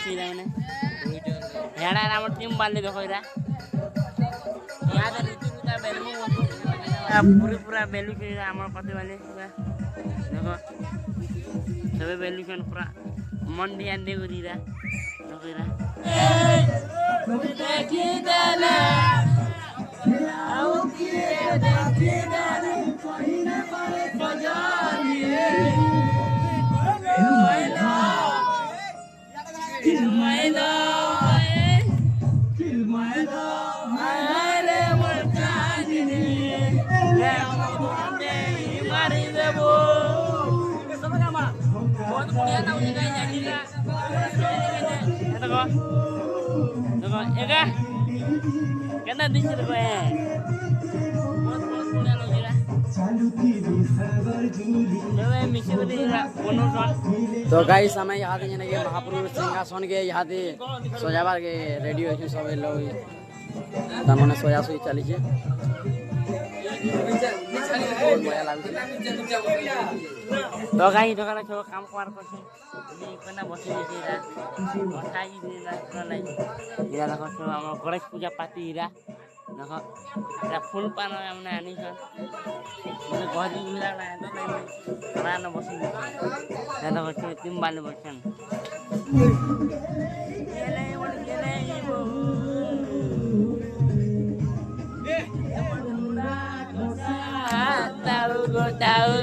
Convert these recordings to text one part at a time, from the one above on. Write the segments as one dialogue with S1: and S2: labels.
S1: सीधा मैंने हेड़ा राम टीम बांधे देखो इरा यहाँ तो ऋतु ऋता बेलू पूरी पूरा बेलू के आमर पते वाले देखो सबे बेलू के पूरा मंडी आंधे को दीरा देखो इरा देखी देना आओ किए देखी देना कोई न पारे बजारिए
S2: तो गाइस हमें यहाँ थे कि महाप्रभु सिंहासन के यहाँ थे सजाबार के रेडी हो सब लोग तमने सोया सोई चली
S1: तो गाइस तो सब काम कर पछे कोना बसि दिरा बसाई दिरा नै इरा देखो सब हमर गणेश पूजा पाती इरा देखो इरा फूल पान हमने आनी छ मतलब गहरी मिला ना तो नै रान बसि दिरा देखो तिम बाले बसन tahu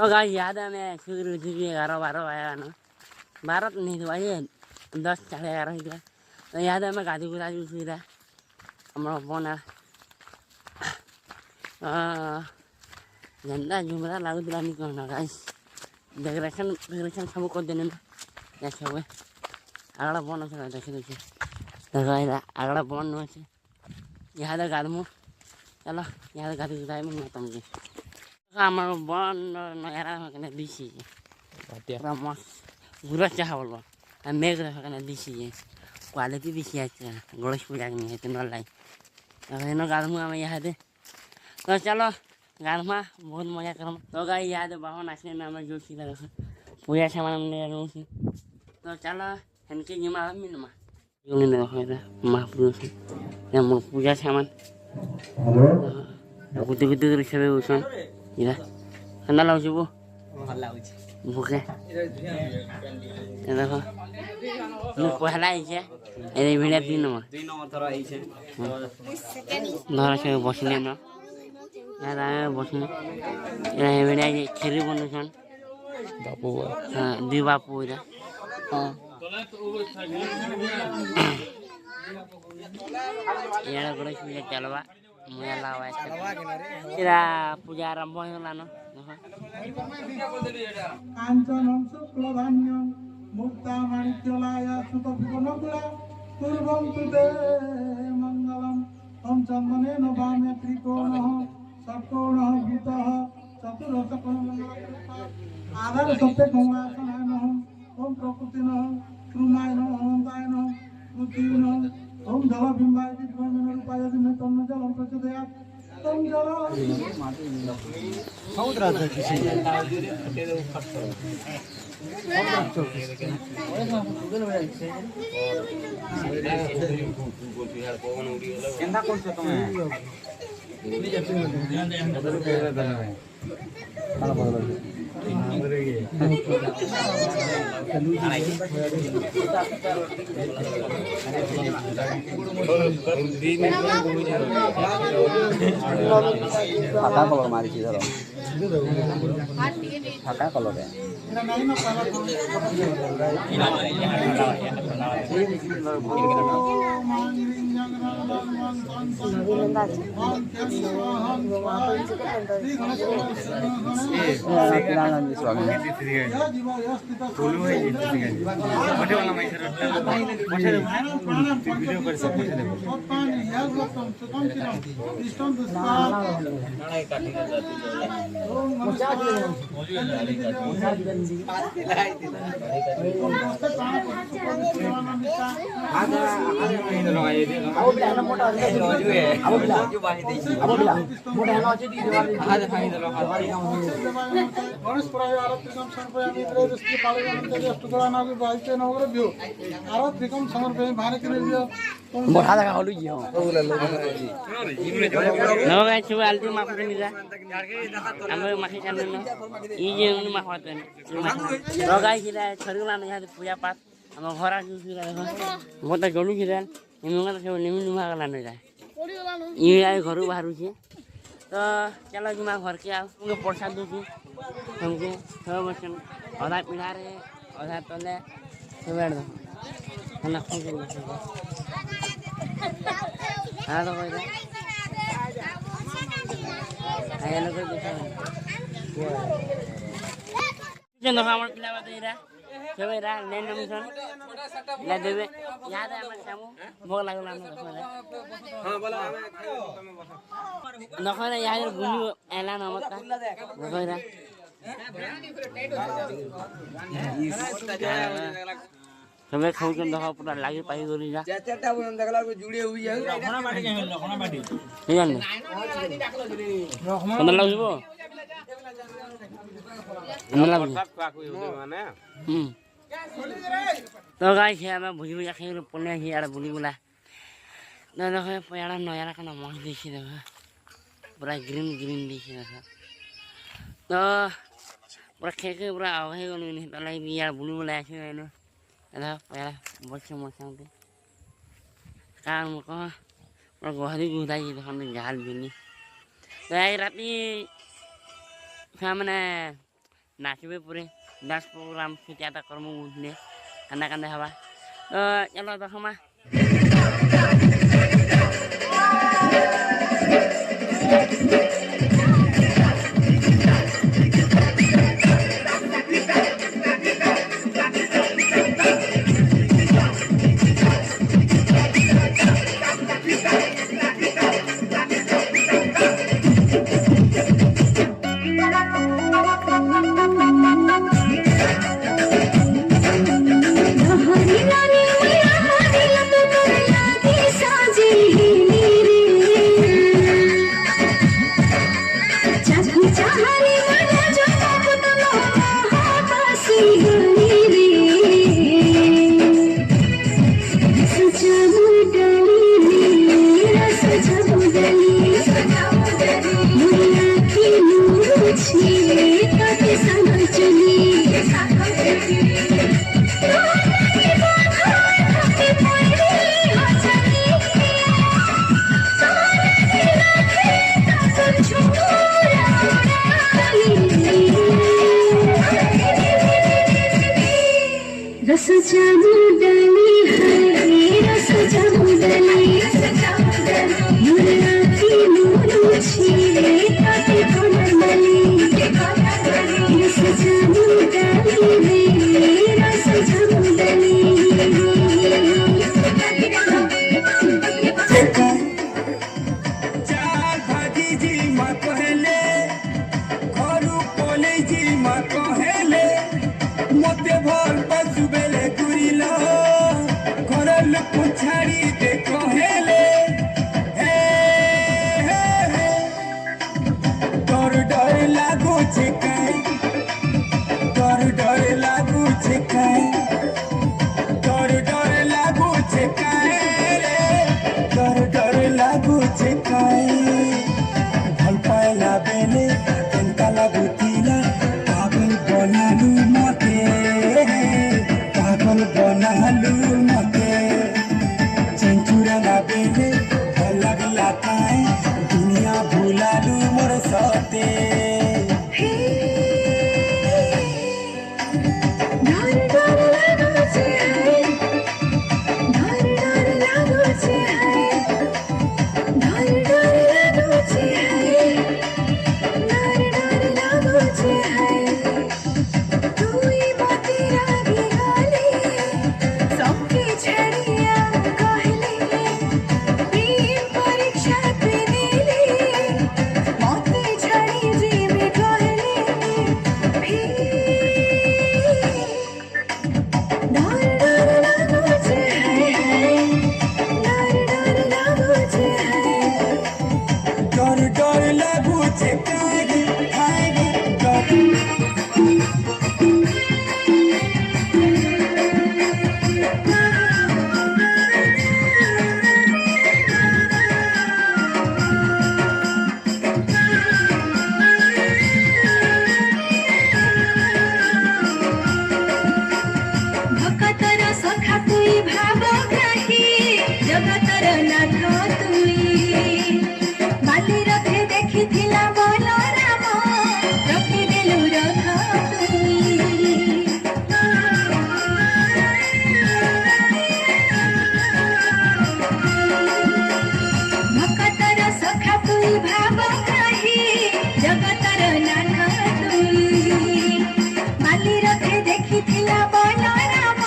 S1: oh guys याद है मैं शुरू 11-12 आया ना 12 नहीं तो भाई 10-11 इधर तो याद है मैं गाड़ी को राजू सुधा हमारा बोना झंडा झुमरा लागू दिला नहीं करना गाइस डेकोरेशन सब कर देने ना ऐसा हुए अगला बोन से देखे देखो इधर अगला बोन में से यहाँ तक गाड़मु चलो यहाँ तक गाड़ी उठाए मैं तुमके हमारा बोन नया रहा दिसी रामस गुरु चाह बोलो मेघ रहा दिसी क्वालिटी दिसी गणेश पूजा के नहीं तीन लाई इन गाड़मु आम यहाँ तो चलो गाड़मा बहुत मजा कर तो गाई याद बाहन आसे ना जो सीधा देखो पूजा सामान तो चलो इनके जिमा मिलमा महाप्रभु पूजा सामान गुटी गुटी सब उसन इरा ठंडा लाଗୁଛି वो भूखे देखो ମୁଁ ପहला आइছে ए भिडिया 2 नंबर थरा आइছে धरा से बसले न यार बसने ए भिडिया खिरी बनछन बापू हां दी बापू इरा हां यार गणेश पूजा चलवा मुया लावा इरा पूजा आरंभ होला न
S3: कांचनम शुक्लधान्यम मुक्ता माणिक्यलाया सुतपुनकुला पूर्वं तुते मंगलम ओम चंदनेन वामे त्रिकोणः षट्कोणः भूतः चतुरसकोणः आधार सत्य गंगासनायनः ओम प्रकृतिनः कृमायनः ओंकायनः पृथ्वीनः ओम जलबिंबाय विद्महेन रूपाय धीमहि तन्नो जलं प्रचोदयात् तम जल समुद्र किसी केंदा कोन छ तमे फाका कलर मारी छी धरो फाका कलर है
S2: बढ़ा लगा हलू जी
S1: no guys coba alti makan ini dah ambil makan channel no ini yang makan no guys kita cari mana ya punya pat ama घरा जो फिर देखो मोटा गलु गिराल निमुगा तो निमु निमुगा गला नहीं जाए ये आए घरू बाहर छे तो चलो कि मैं घर के आ उनके प्रसाद दो हमके सब बचन आधा पिढ़ा रे आधा तले सब बैठ दो खाना खा के हां तो कोई आया लोग देखो जन हमर पिला बतेरा सबै रा लेन मिशन ला देबे याद है हमर सामू भोग लागल हम हां बोला हमें नखरे यार गुनी एलान हमत नखरा सबै खाउछन देखा पूरा लागि पाइ गरी जा चारटा बन देखला को जुड़े हुई है लखना माटी के लखना माटी ठीक है ना लागबो हमरा सब काकू होते माने तो गाइस हम भुजी भुजी खाइ पने ही आर बुली बुला न देखे पयाड़ा नयारा कना मस देखि देखा पूरा ग्रीन ग्रीन देखि देखा तो पूरा खेके पूरा आवे गनु नि तलाई भी यार बुली बुला आछे न अदा पयाड़ा बच्चे मसांते काम को पूरा गोहरी गुदाई देखन जाल बिनी तो आई राती सामने नाचबे पूरे 10 प्रोग्राम से ज्यादा कर्म उठने खाना खाने हवा चलो तो हम रस जादू डली है रस जादू डली मुर्रा की नूरू छीले ताते कोनमली रस जादू डली है रस जादू डली
S4: चार भाजी जी मां कहले घरू कोले जी मां कहले मोते भल पसुबेले गुरिलो घरल पुछाड़ी दे कहले हे हे हे डर डर लागो छे काई डर डर लागो छे काई डर डर लागो छे काई रे डर डर लागो छे काई भल पाइला बेले तनका लागुतिला पागल बनालू मते पागल बनालू मते चिंचुरा ना बेले भल लगला काई दुनिया भुलालू मोर सते
S5: डर डर लागो छे डर डर लागो छे नाथ तुई बाली रथे देखिथिला बलराम रखिदेलु रथ भक्तर सखा तुई भाव ग्राही जगतर नाथ तुई बाली रथे देखिथिला बलराम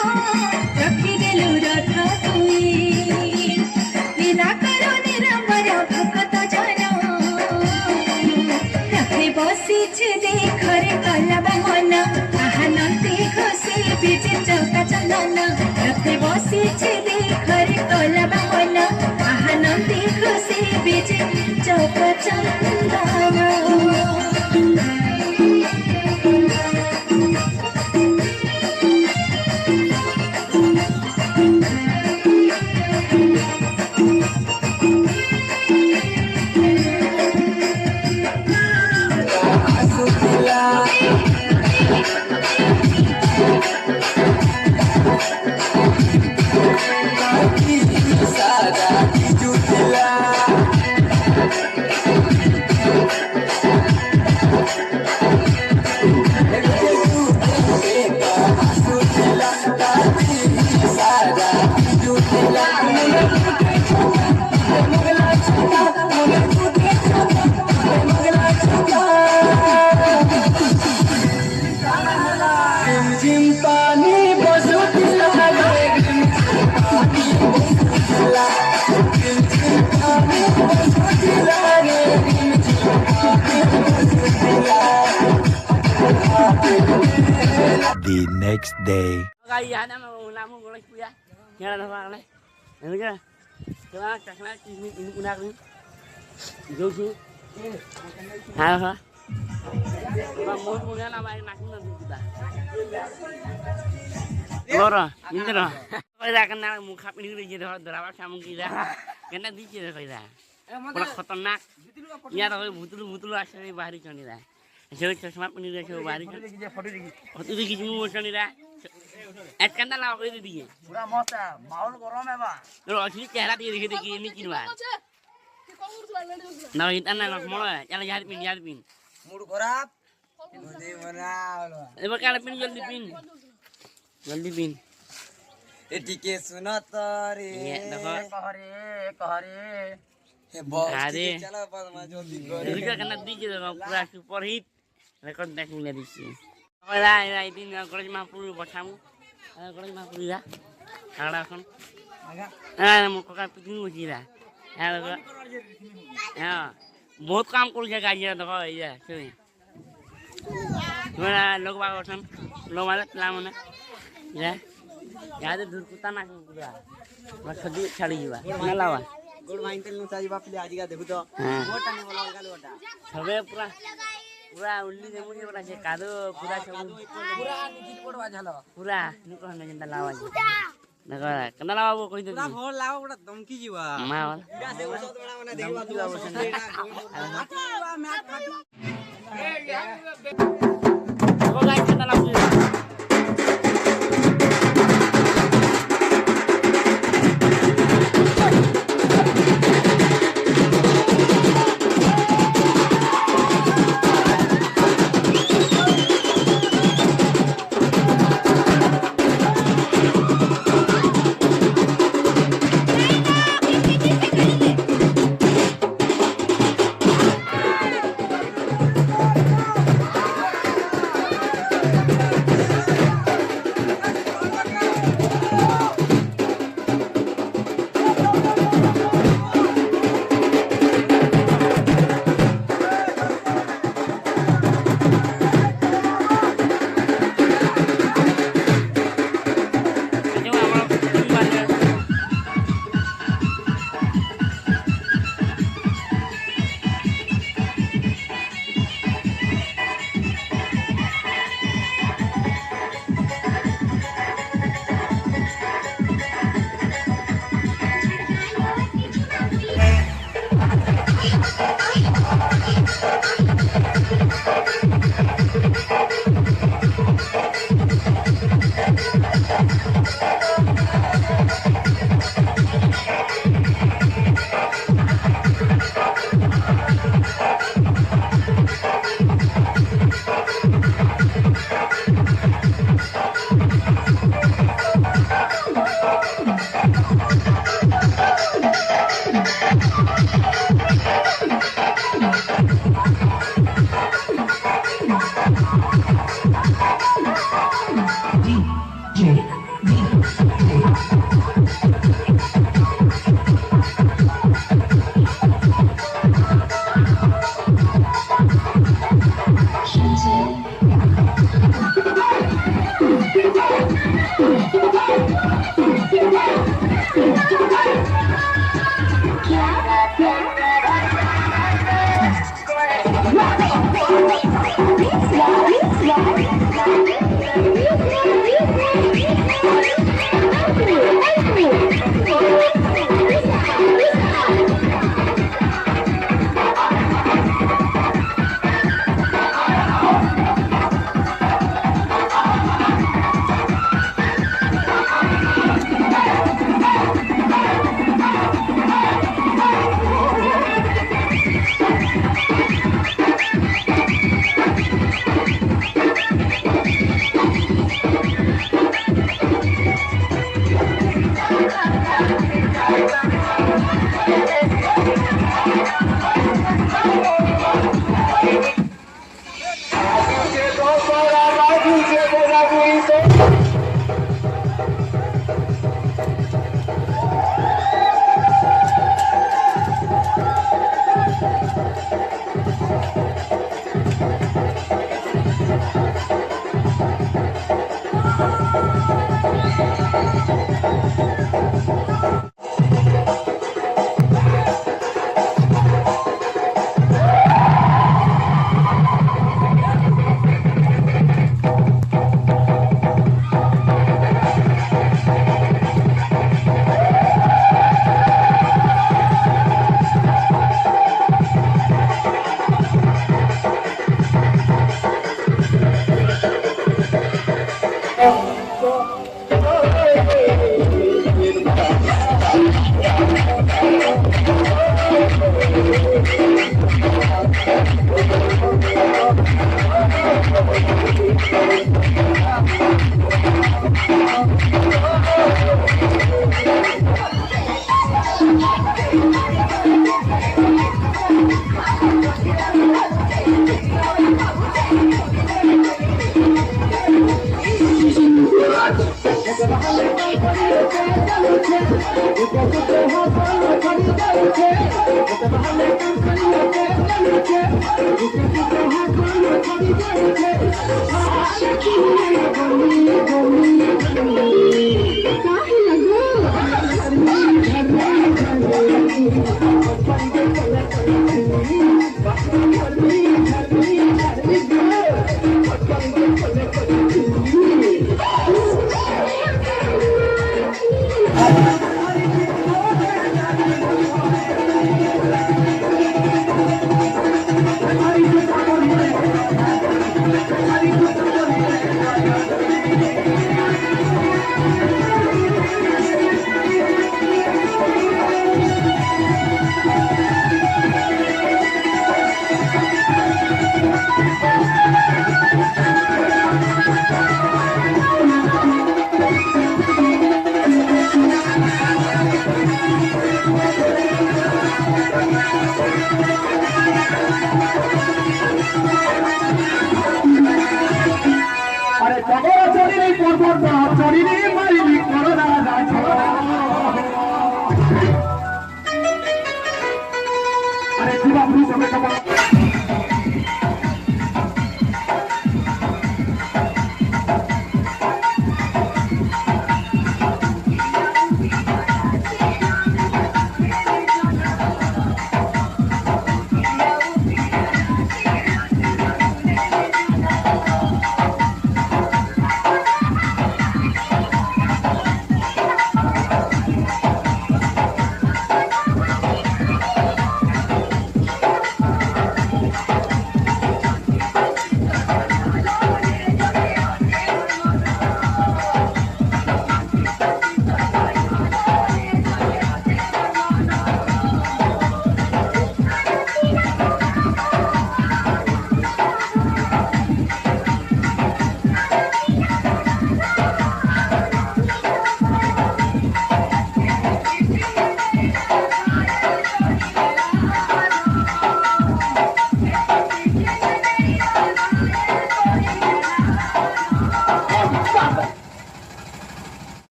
S5: रखिदेलु रथ तुई निराकर निरंबर भक्त जन रथे बसिछे देखरे कलबा मन आहानंदी खुशी बीजे चौका चंदन रथे बसिछे देखरे कलबा मन आहानंदी खुशी बीजे चौका चंदन
S6: The next day.
S1: Kaya yan na mauna mo guys kuya. Yan na pa kaya. Ano ka? Kaya kakna ini una ko. Josi. Ha ha. Ba mo mo na mai nak na kita. Loro, indra. Kaya kana mu khap ini je darawa samung kita. Kana di je kaya. Pula khatanak. Ya ro butul asli bahari chani da. Saya cuma punya dia coba hari. Foto di kijmu macam ni dah. Eskan dah lawak itu dia.
S2: पूरा मस्त है माहौल गरम है बा
S1: Kalau asli cahaya dia देखी ini kinuan. Nah itu anak nak mana? Jalan jalan pin.
S2: Mood खराब मुझे बनाओ
S1: Ini bakal pin joldi pin.
S2: ए टीके सुनो तो रे
S1: Iya, dah.
S2: कहरे हे बॉस
S1: Ada.
S2: चला पास में जो दिखो
S1: Itu juga kena DJ tu, pura super hit. Rekod tak mulai di sini. Kalau dah ini kalau 50 bersama, kalau 50 dah. Kalau kan, mau kau kan piting mesti dah. Ya, बहुत काम कर जाएगा ये देखो ये सुनिए मेरा लोग बाग उठन लोग वाले प्लान में ये यहाँ से दूर कुत्ता ना कुत्ता बस सदी छड़ी हुआ ना लावा
S2: गुड माइंड नु चाही बाप ले आज का देखो तो
S1: हाँ
S2: गोटा ने बोला गाल गोटा
S1: सबे पूरा पूरा उल्ली दे मुझे बड़ा से कादो पूरा सब
S2: पूरा निखिल पड़वा झालो
S1: पूरा निको हने जंदा लावा जी देखो कना लावा वो कोई दे
S2: पूरा फोन लाओ बड़ा धमकी जीवा
S1: मां वाला
S2: पूरा से उसो बड़ा मने देखवा तू जीवा मैच फाटू
S1: देखो गाइस कना लावा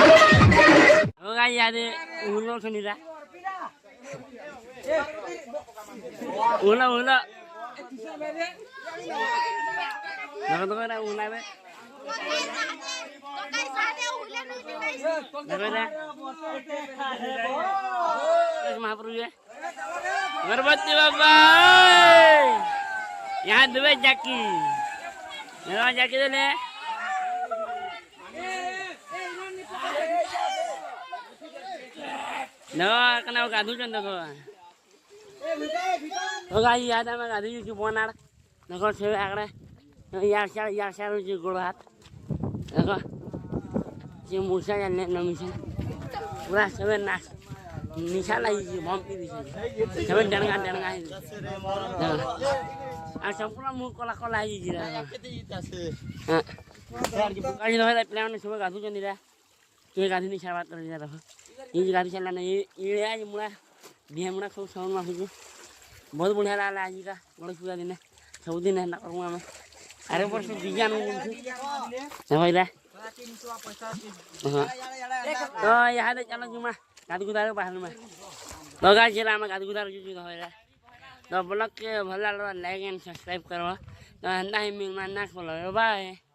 S1: होगा याद उलो सुनीरा उला उला देखो देखो ना उला में देखो ना एक महाप्रभु है गणपति बाबा यहाँ दुबे जाकी यहाँ जाकी तो ले no kena gaduh kan देखो होगा याद है मैं गाड़ी की बोनार देखो से आगरे यार शार जी गोड़ हाथ देखो ये मूसा जाने नमिशन पूरा सब नाच निशा लाई जी बम पी दी सब डरगा है आ सब पूरा मुंह कोला कोला है जी हां गाड़ी तो प्लान सब गाधु जनी रे तू गाधी निशा बात कर जा रहा ये गाड़ी चलाना ये आज मुड़ा बिहा मुड़ा सब साउंड में हो बहुत बढ़िया लागला आज का गणेश पूजा दिन सब दिन है ना करूँ हमें अरे वर्ष विज्ञान भाईला तो यहाँ दे चलो जुमा गादी गुदार बाहर में तो गाइस जिला में गादी गुदार जो तो भाईला तो ब्लॉग के भला लाइक एंड सब्सक्राइब करो तो हंदा ही मिल मारना खोलो बाय।